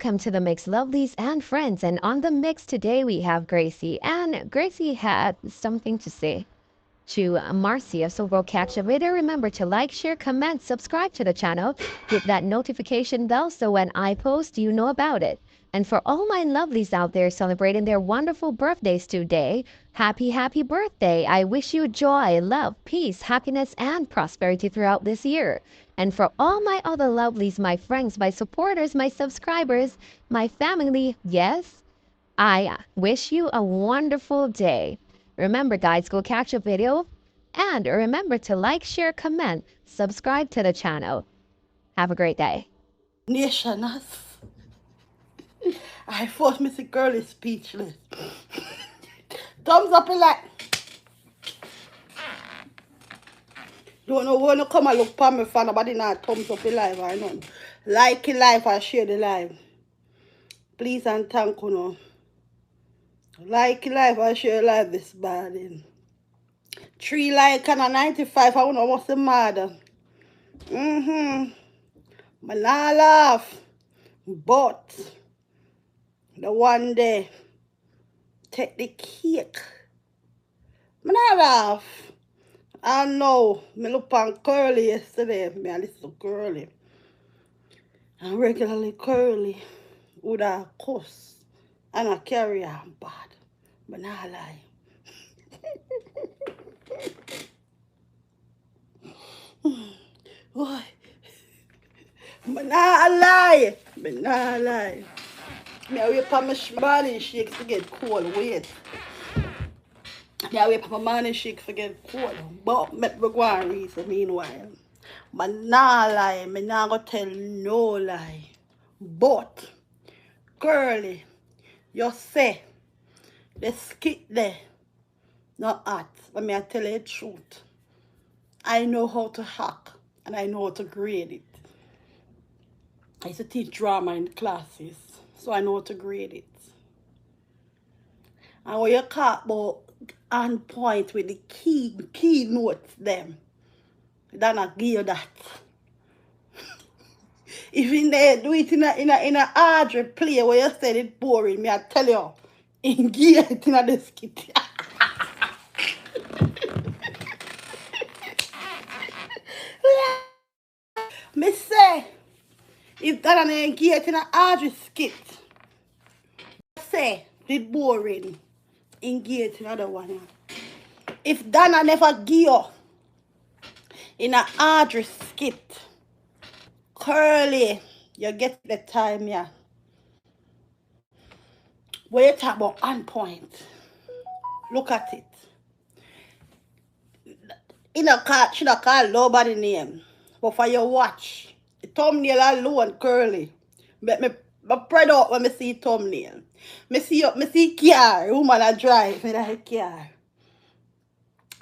welcome to the Mix Lovelies and Friends. And on the mix today we have Gracie. And Gracie had something to say to Marcia. So we'll catch a video. Remember to like, share, comment, subscribe to the channel. Hit that notification bell so when I post, you know about it. And for all my lovelies out there celebrating their wonderful birthdays today, happy, happy birthday. I wish you joy, love, peace, happiness, and prosperity throughout this year. And for all my other lovelies, my friends, my supporters, my subscribers, my family, yes, I wish you a wonderful day. Remember, guys, go catch a video. And remember to like, share, comment, subscribe to the channel. Have a great day. Nationals. I forced Mr. Girl is speechless. Thumbs up and like. Don't know when you come and look for me for nobody not thumbs up the live or none. Like the live and share the live. Please and thank you no. Like the live and share the live this morning. 3 like and a 95. I don't know what's the matter. I not laugh. But the one day take the cake. I not laugh. I know. Me look on Curly yesterday. Me a listen Curly. And regularly Curly would have cuss and a carry on bad. But not lie. Boy. But not lie. But not lie. Me wait for my morning shakes to get cold. Wait. Me wait for my morning shakes to get cold. But me go and reason meanwhile. But not lie. Me not go tell no lie. But Curly, you say the skit there not hot. But me I tell you the truth. I know how to hack and I know how to grade it. I used to teach drama in classes, so I know how to grade it. And when you talk about on point with the key notes them, then I give you that. If you do it in a hard play where you said it boring, me I tell you, in gear it in the skit. Me say, if that ain't get in a hard skit, say it boring, engage another one. If Dana never give you in a hard skit, Curly, you get the time, yeah. When you talk about on point, look at it. Should have called nobody name. But for your watch, the thumbnail alone, Curly. But me proud out when I see thumbnail. Me see car, woman a drive, me like car.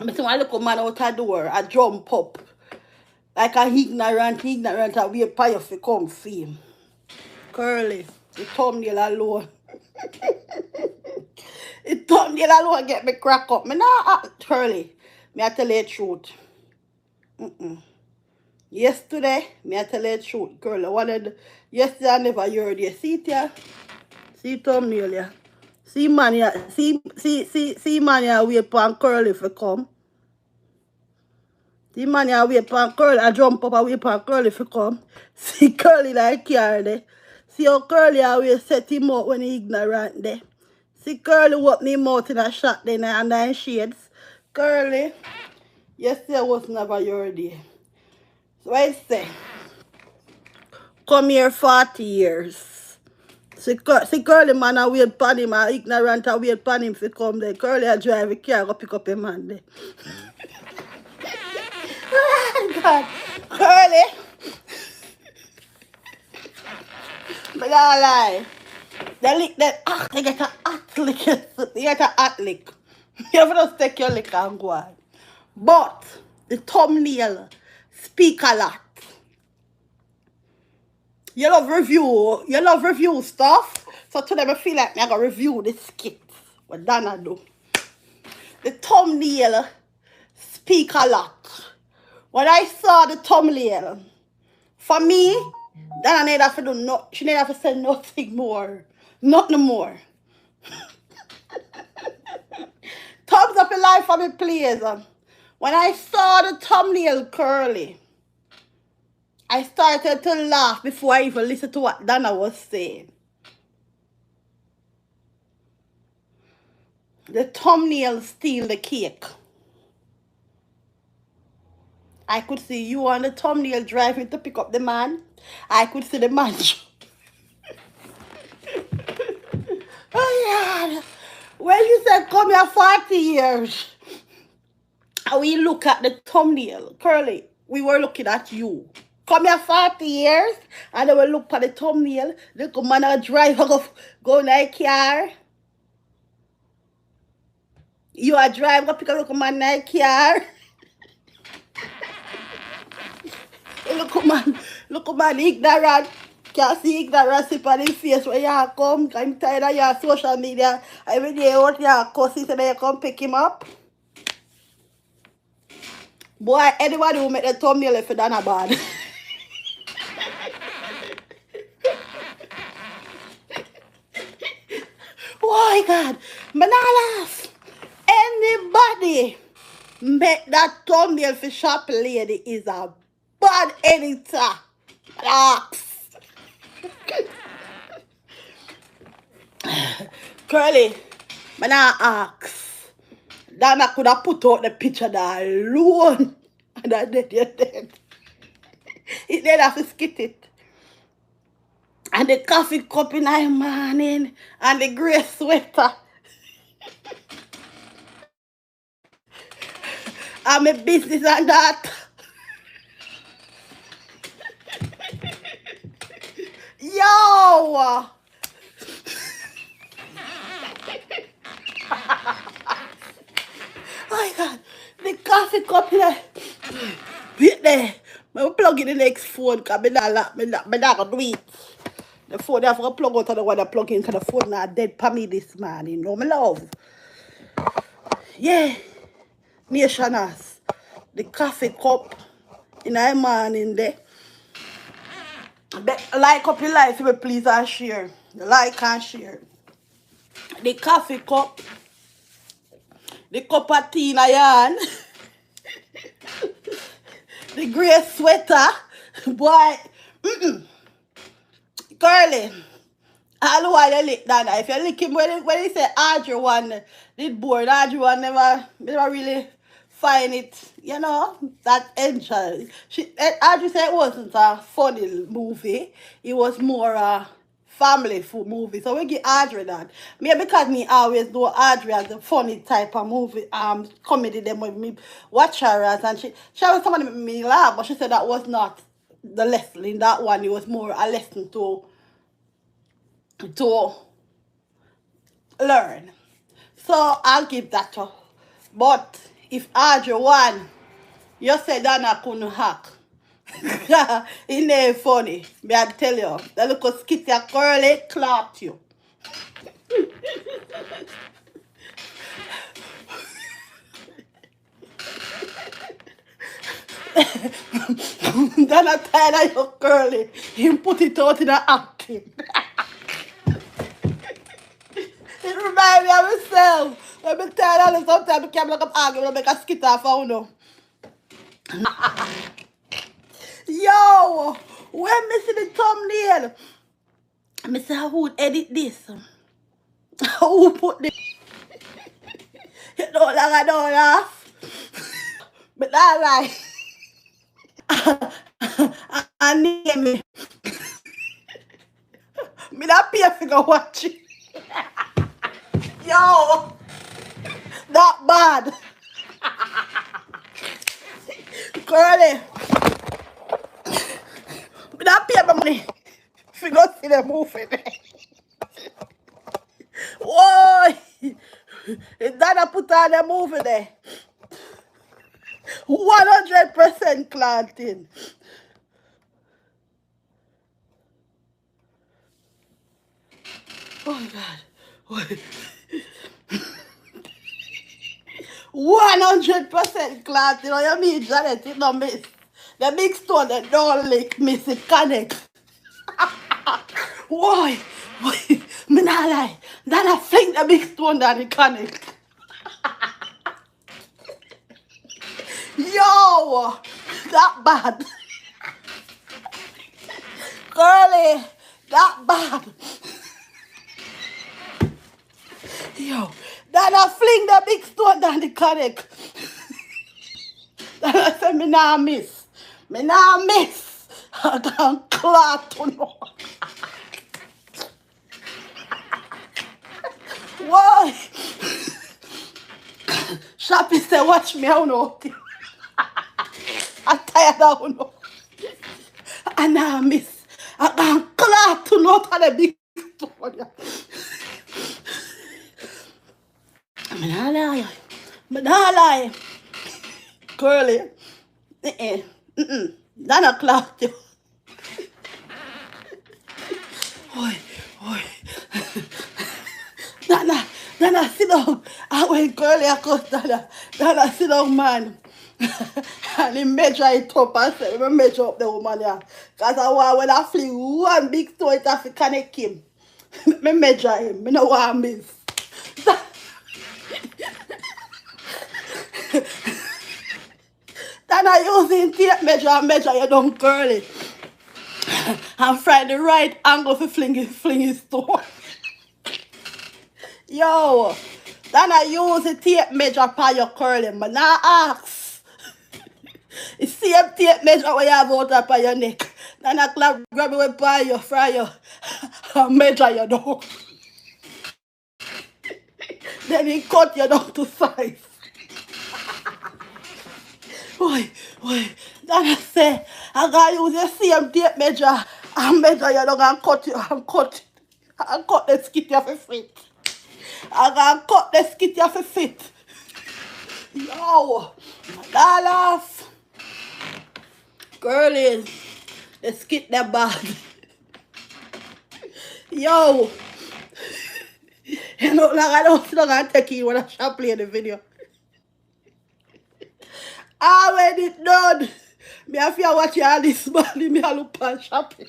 I see one little man out the door, I jump up. Like a ignorant, I wait for you to come see him. Curly, the thumbnail alone. The thumbnail alone get me crack up. Me nah Curly, me I tell you the truth. Yesterday, me I tell you the truth, girl. Yesterday I never heard you. See it here? See thumbnail here. See man here. See man here wait for Curly to come. See man here wait for Curly. I jump up and wait for Curly to come. See Curly like here there. See how Curly always set him out when he ignorant there. See Curly open him out in a shot then and nine shades. Curly, yesterday was never your day. So I say, come here 40 years. See Curly man a wait for him, and ignorant a wait for him to come there. Curly a drive a car go pick up a man there. Oh God, Curly. But I lie. They lick that they get a hot lick. They get a hot lick. You have to just take your lick and go on. But the thumbnail speak a lot. You love review stuff. So today I feel like I'm gonna review the skit. What Dana do. The thumbnail speak a lot. When I saw the thumbnail, for me, Dana need have to do no, she need have to say nothing more. Nothing more. Thumbs up in life for me, please. When I saw the thumbnail curly, I started to laugh before I even listened to what Dana was saying. The thumbnail steal the cake. I could see you on the thumbnail driving to pick up the man. I could see the man. Oh, yeah. When you said come here 40 years, and we look at the thumbnail, Curly, we were looking at you. Come here 40 years, and then we look at the thumbnail, look a man a driver go in a car. You are driving, go pick up a man in a car. Look a man ignorant. Can't see ignorance on his face when you come. I'm tired of your social media. Every day out your cousins and you come pick him up. Boy, anybody who make the thumbnail if you done a bad. Oh God, man, I laugh. Anybody make that thumbnail for shop lady is a bad editor. Relax. Curly, man, I ask. Dana could have put out the picture that alone. And I did it dead. It did have to skit it. And the coffee cup in the morning. And the grey sweater. And my business and that. Yo! Oh my God, the coffee cup here. Wait there. I'm plugging the next phone because I'm not going to do it. The phone, I have to plug out of the one I plug into the phone now dead for me this morning. No, my love. Yeah. Nationals. The coffee cup in the morning there. Like up your life, you please and share. Like and share. The coffee cup. The cup of tea in a yarn. The grey sweater. Boy. Curly. I don't want to lick that. If you lick him when he say Audrey one did bored, Audrey one never really find it, you know, that enjoy. Audrey said it wasn't a funny movie. It was more a family food movie. So we give Audrey that. Maybe because me always do Audrey as a funny type of movie, comedy them with me watch her as, and she was somebody make me laugh, but she said that was not the lesson in that one. It was more a lesson to learn. So I'll give that to. But if Audrey won, you said Dana couldn't hack. It ain't funny. Me I tell you. The little skit your curly clapped you. Dana tired of your curly. He put it out in the acting. It reminds me of myself. When I tell you sometimes I can't look up arguing and make a skit off of you. Yo! When me see the thumbnail, I say who would edit this? Who put this? You don't like I don't laugh. But that like I need me. Me not pay for go watch it. Yo! Not bad. Curly. Me not pay my money. If you go see the movie there. Whoa! If Dana put on the movie there. 100% planting. Oh God. 100% cloth, you know what I mean, Janet? You know, miss. The big stone that don't lick, miss it connect. Why? Me not lie. Then I fling the big stone down the connect. Yo, that bad. Girlie, that bad. Yo, then I fling the big stone down the connect. Then I say, me nah miss. Me nah miss. I can't clot to know. Why? Shappy say, watch me, I don't know. I'm tired, I don't know. And I miss. I can't clot to know how the big stone. Me nah lie. Me nah lie. Curly. That a clock you. Oi, oi. Nana, sit down. I went curly across Nana, sit down, man. And he measure it up and said, me measure up the woman here. Because I want when I fling one big stone, it have to connect him. Me measure him. Me no want miss. Then I using tape measure you don't curly. And find the right angle for fling his stone. Yo, then I use the tape measure for your curling, but now ask. The same tape measure where you have out up on your neck. Then I grab it with by your fry you and measure you down. Then he cut you down to size. Oi. Then I say, I gotta use the same tape measure and measure you down and cut you and cut the skit you for fit. I gotta cut the skit you for fit. Yo, that laugh. Girlies, the skit that bad. Yo, you know, like I don't still gonna take you when I shall play the video. When it done, me have to watch all this money, me a look and shopping.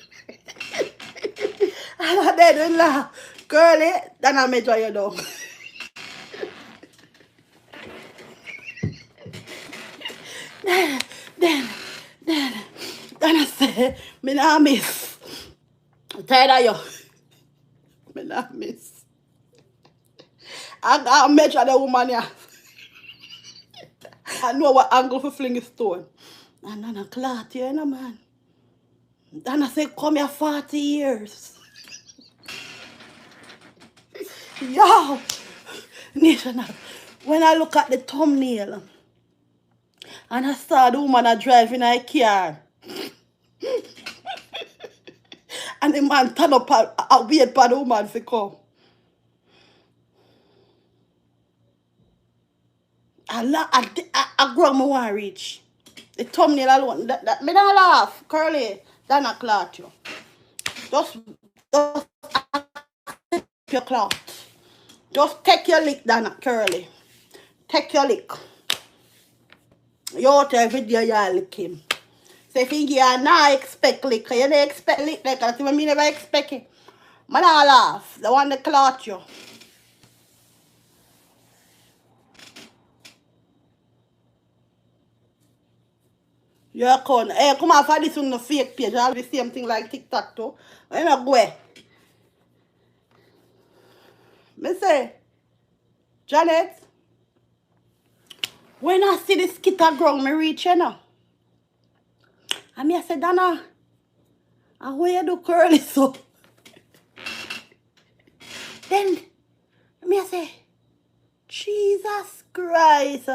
And I then laugh. Girlie, then I measure you down. Then I say, me nah miss. I'm tired of you. Me nah miss. I gotta measure the woman here. I know what angle for fling a stone. And then I clot here, you know, man. Then I say, come here 40 years. Yo, Nation, when I look at the thumbnail and I saw the woman driving a car and the man turn up and wait for the woman to come. I grow my one reach. The thumbnail alone, that me not laugh, Curly, that not cloth you. Just your cloth. Just take your lick, Dana, Curly. Take your lick. You out every day you lick him. So if you not expect lick, you don't expect lick like that, me never expect it. Man not laugh, the one that cloth you. You're con. Hey, come on for this on the fake page. I'll be the same thing like TikTok too. I'm not go. Me say, Janet, when I see this skit ground, me reach you now. And me I say, Dana, and where you do curly so? Then, me I say, Jesus Christ.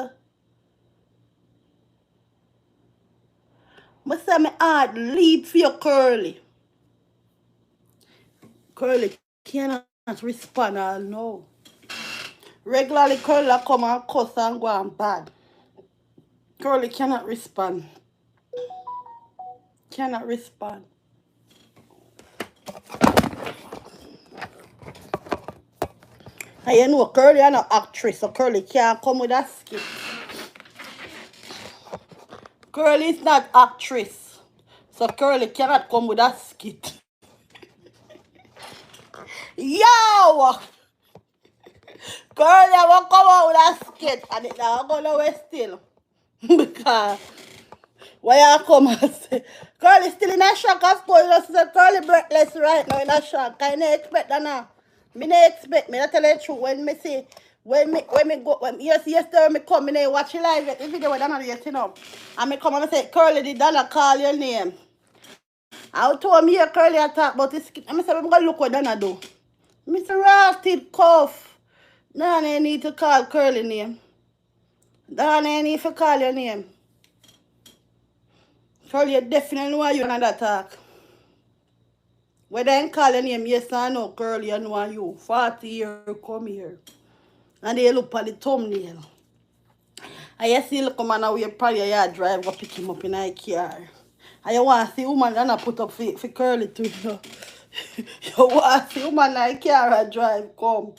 I say, my heart leap for your curly. Curly cannot respond all no. Regularly, curly come and cuss and go and bad. Curly cannot respond. Cannot respond. And you know, Curly is not actress, so Curly can't come with a skit. Curly is not actress, so Curly cannot come with a skit. Yo! Girl, you will come out with a skit and it now go nowhere still. Because why you come and say, girl is still in a shock, of course. Just say, Curly breathless right now in a shock. I don't expect that now. Me don't expect, me not tell you the truth. When me see, when me go, yesterday when me come, me don't watch you live, the video with another yet, you know. And me come and say, Curly, did Donna call your name? I told me here, Curly, I talk about this skit. I said, I'm going to look what Donna do. Mr. Rasted cough. Donna ain't need to call Curly name. Donna ain't need to call your name. Curly, you definitely know you and that talk. Whether I call your name, yes or no, Curly, you know you. 40 years come here. And they look at the thumbnail. And you see look man away probably you drive go pick him up in a car. And you want to see woman gonna put up for Curly too, you know. You want to see woman like car and drive come.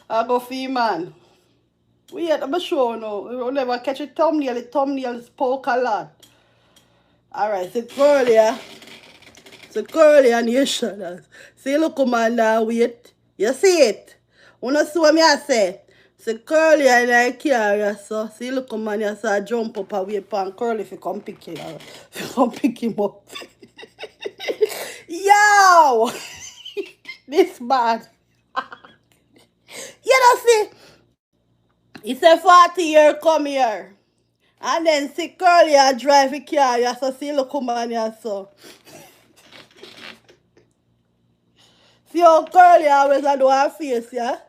I go for him, man. We had to show now. You never catch a thumbnail, the thumbnail spoke a lot. Alright, so Curly, yeah. So Curly and your shoulders. See, look, man, now wait. You see it? You know see what me I say? So Curly and I carry so. See, look, man, you saw jump up away pan Curly if you come pick him up. If you come pick him up. Yo! This bad. You know, see? He said 40 years come here. And then see Curly and drive a car. You so see, look, man, you so. See how Curly always do her face, yeah?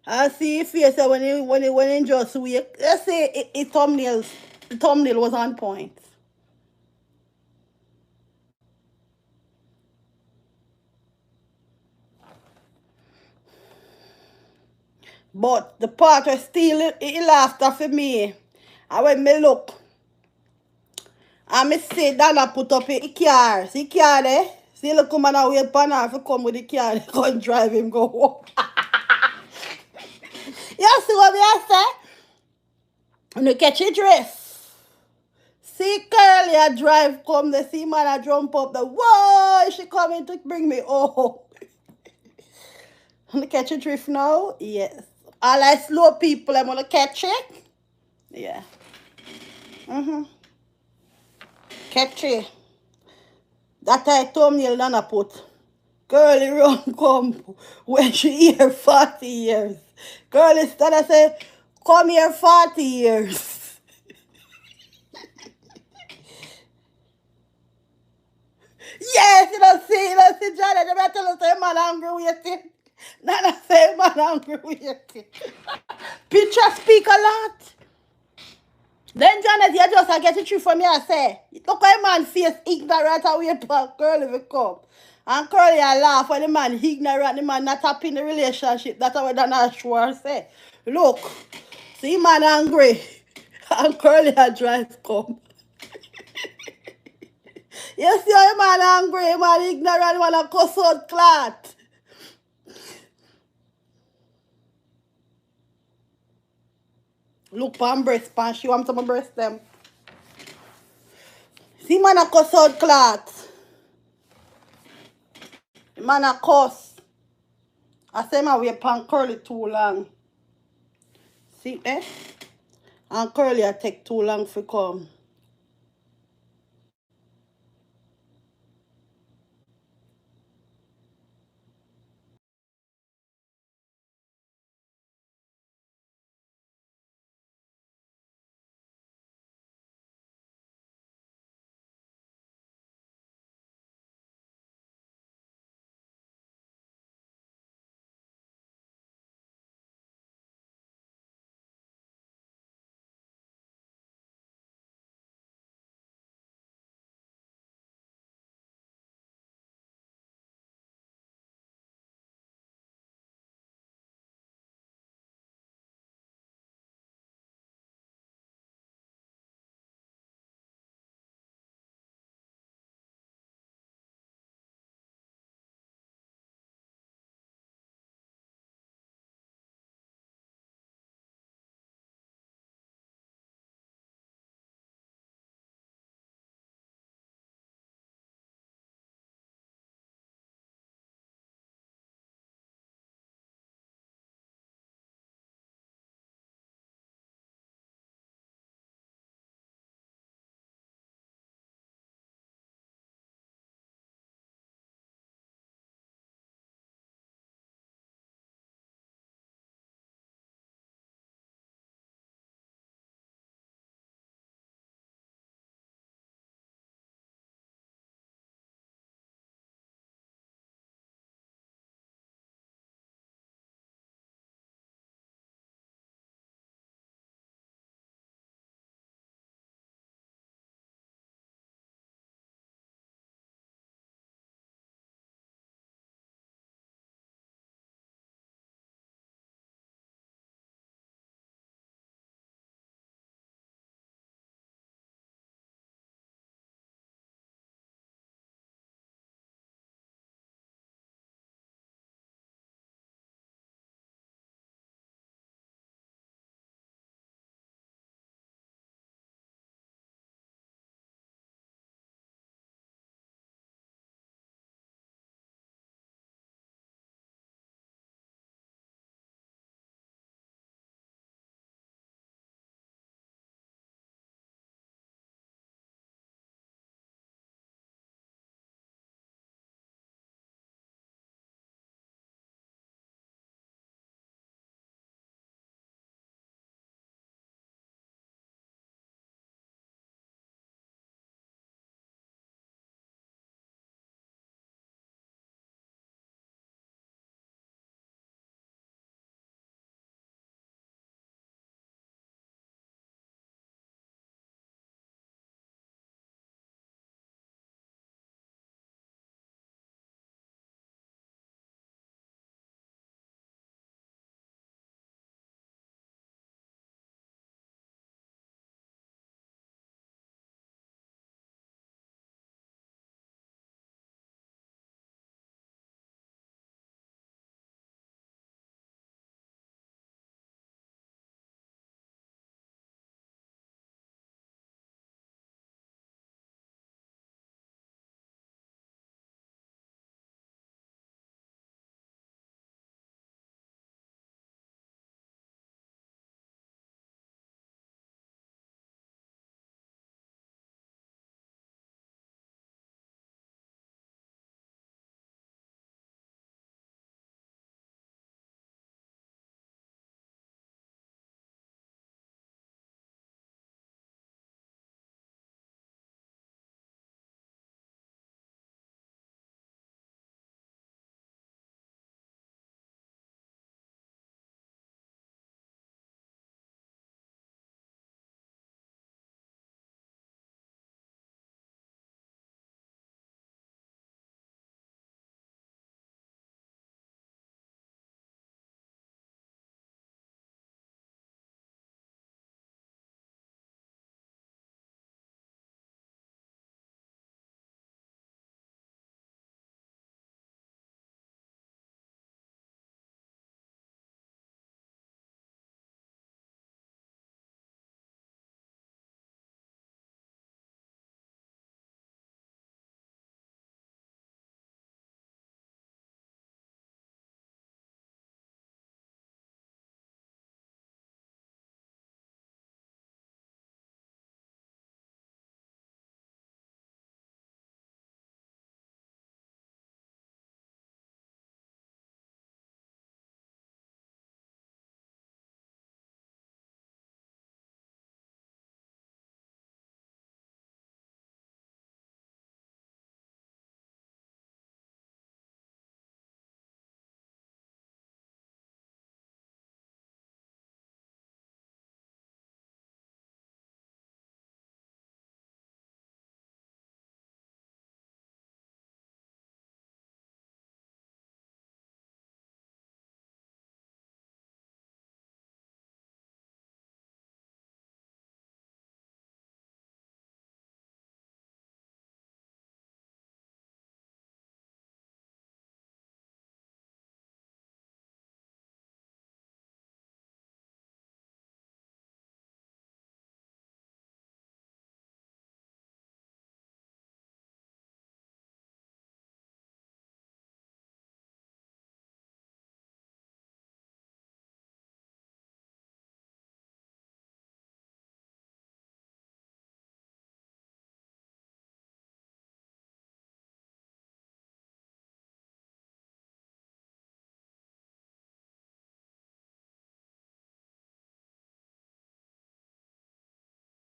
I see his face when he just wake. Let's say the thumbnail was on point. But the part was still he laughed for me. And when me look, and me see Donna put up a car. See car there? See look come and wait for her to come with the car. Go and drive him go home. You see what me I say? When you catch a dress. See Curly a drive come, the see man a jump up the whoa, she coming to bring me home. Wanna catch a drift now? Yes. All I slow people, I'm gonna catch it. Yeah. Catch it. That I thumbnail Nana put. Girlie run come when she here 40 years. Girlie started say, come here 40 years. Yes, you don't see, Janet, I'm tell you, say, man, angry waiting. Nana say, man, angry waiting. Picture speak a lot. Then, Janet, you just get it through from me, I say, look how man face ignorant away to Curly will come. And Curly I laugh when the man ignorant, the man not happy in the relationship. That's what Donna sure say. Look, see man angry. And Curly a drive come. You see how man angry, man ignorant, man a cuss out clat. Look pan breast pan, she want some breast them. See man a cuss out clat. Man a cuss. I say my way pan Curly too long. See eh? And Curly a take too long for come.